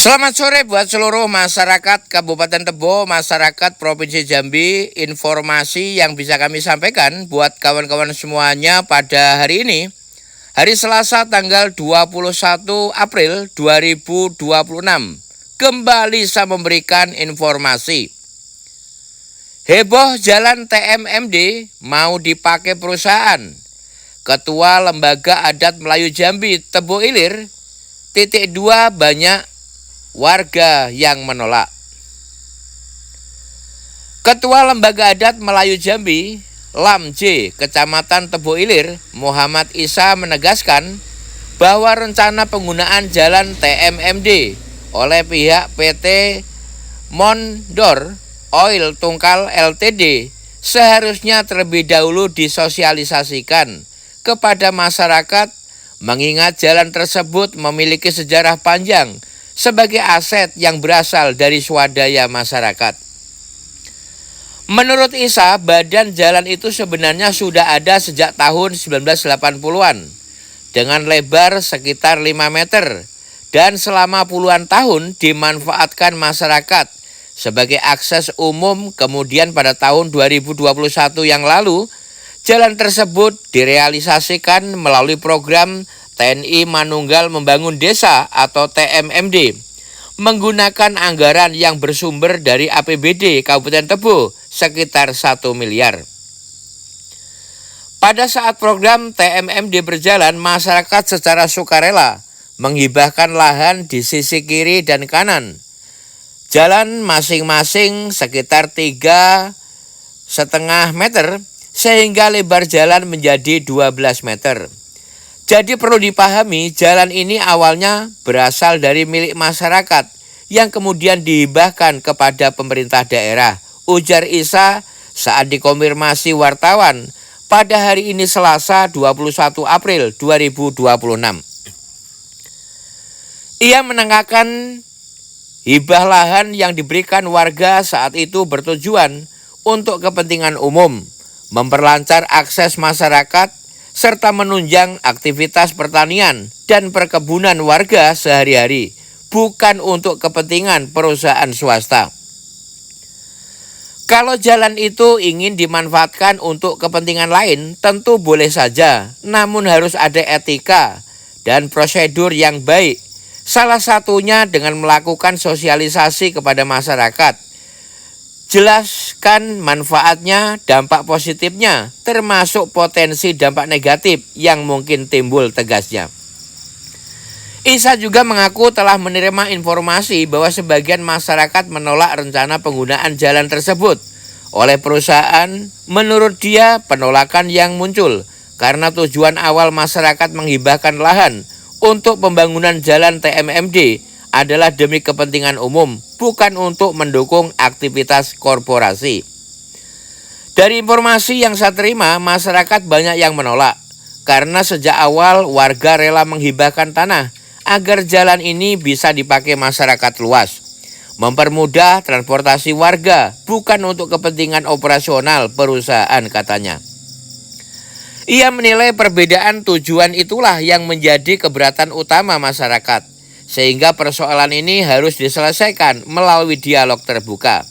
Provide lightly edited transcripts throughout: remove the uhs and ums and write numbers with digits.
Selamat sore buat seluruh masyarakat Kabupaten Tebo, masyarakat Provinsi Jambi. Informasi yang bisa kami sampaikan buat kawan-kawan semuanya pada hari ini, hari Selasa tanggal 21 April 2026. Kembali saya memberikan informasi. Heboh jalan TMMD mau dipakai perusahaan. Ketua Lembaga Adat Melayu Jambi Tebo Ilir, titik 2 banyak warga yang menolak. Ketua Lembaga Adat Melayu Jambi, LAMJ, Kecamatan Tebo Ilir, Muhammad Isa menegaskan bahwa rencana penggunaan jalan TMMD oleh pihak PT Mondor Oil Tungkal Ltd seharusnya terlebih dahulu disosialisasikan kepada masyarakat, mengingat jalan tersebut memiliki sejarah panjang sebagai aset yang berasal dari swadaya masyarakat. Menurut Isa, badan jalan itu sebenarnya sudah ada sejak tahun 1980-an dengan lebar sekitar 5 meter dan selama puluhan tahun dimanfaatkan masyarakat sebagai akses umum. Kemudian pada tahun 2021 yang lalu, jalan tersebut direalisasikan melalui program TNI Manunggal Membangun Desa atau TMMD menggunakan anggaran yang bersumber dari APBD Kabupaten Tebo sekitar 1 miliar. Pada saat program TMMD berjalan, masyarakat secara sukarela menghibahkan lahan di sisi kiri dan kanan jalan masing-masing sekitar 3,5 meter sehingga lebar jalan menjadi 12 meter. Jadi perlu dipahami, jalan ini awalnya berasal dari milik masyarakat yang kemudian dihibahkan kepada pemerintah daerah, ujar Isa saat dikonfirmasi wartawan pada hari ini Selasa 21 April 2026. Ia menengahkan hibah lahan yang diberikan warga saat itu bertujuan untuk kepentingan umum, memperlancar akses masyarakat, serta menunjang aktivitas pertanian dan perkebunan warga sehari-hari, bukan untuk kepentingan perusahaan swasta. Kalau jalan itu ingin dimanfaatkan untuk kepentingan lain, tentu boleh saja, namun harus ada etika dan prosedur yang baik. Salah satunya dengan melakukan sosialisasi kepada masyarakat. Jelaskan manfaatnya, dampak positifnya, termasuk potensi dampak negatif yang mungkin timbul, tegasnya. Isa juga mengaku telah menerima informasi bahwa sebagian masyarakat menolak rencana penggunaan jalan tersebut oleh perusahaan. Menurut dia, penolakan yang muncul karena tujuan awal masyarakat menghibahkan lahan untuk pembangunan jalan TMMD adalah demi kepentingan umum, bukan untuk mendukung aktivitas korporasi. Dari informasi yang saya terima, masyarakat banyak yang menolak karena sejak awal warga rela menghibahkan tanah agar jalan ini bisa dipakai masyarakat luas, mempermudah transportasi warga, bukan untuk kepentingan operasional perusahaan, katanya. Ia menilai perbedaan tujuan itulah yang menjadi keberatan utama masyarakat, sehingga persoalan ini harus diselesaikan melalui dialog terbuka.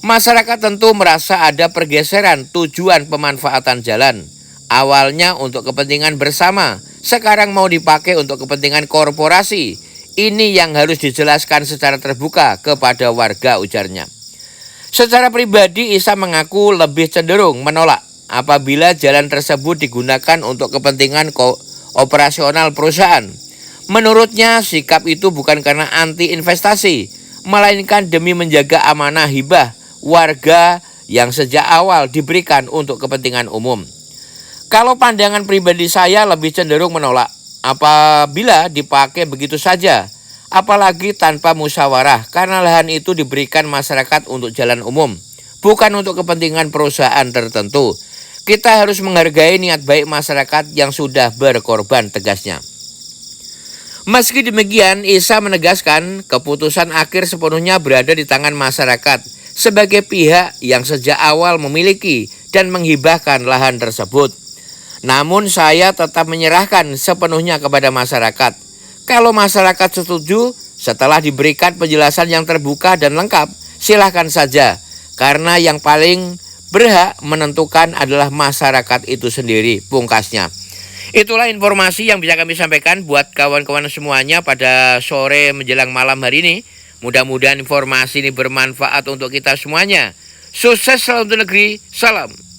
Masyarakat tentu merasa ada pergeseran tujuan pemanfaatan jalan. Awalnya untuk kepentingan bersama, sekarang mau dipakai untuk kepentingan korporasi. Ini yang harus dijelaskan secara terbuka kepada warga, ujarnya. Secara pribadi, Isa mengaku lebih cenderung menolak apabila jalan tersebut digunakan untuk kepentingan operasional perusahaan. Menurutnya, sikap itu bukan karena anti investasi, melainkan demi menjaga amanah hibah warga yang sejak awal diberikan untuk kepentingan umum. Kalau pandangan pribadi saya lebih cenderung menolak apabila dipakai begitu saja, apalagi tanpa musyawarah, karena lahan itu diberikan masyarakat untuk jalan umum, bukan untuk kepentingan perusahaan tertentu. Kita harus menghargai niat baik masyarakat yang sudah berkorban, tegasnya. Meski demikian, Isa menegaskan keputusan akhir sepenuhnya berada di tangan masyarakat sebagai pihak yang sejak awal memiliki dan menghibahkan lahan tersebut. Namun saya tetap menyerahkan sepenuhnya kepada masyarakat. Kalau masyarakat setuju, Setelah diberikan penjelasan yang terbuka dan lengkap, silahkan saja, karena yang paling berhak menentukan adalah masyarakat itu sendiri, pungkasnya. Itulah informasi yang bisa kami sampaikan buat kawan-kawan semuanya pada sore menjelang malam hari ini. Mudah-mudahan informasi ini bermanfaat untuk kita semuanya. Sukses selalu untuk negeri, salam.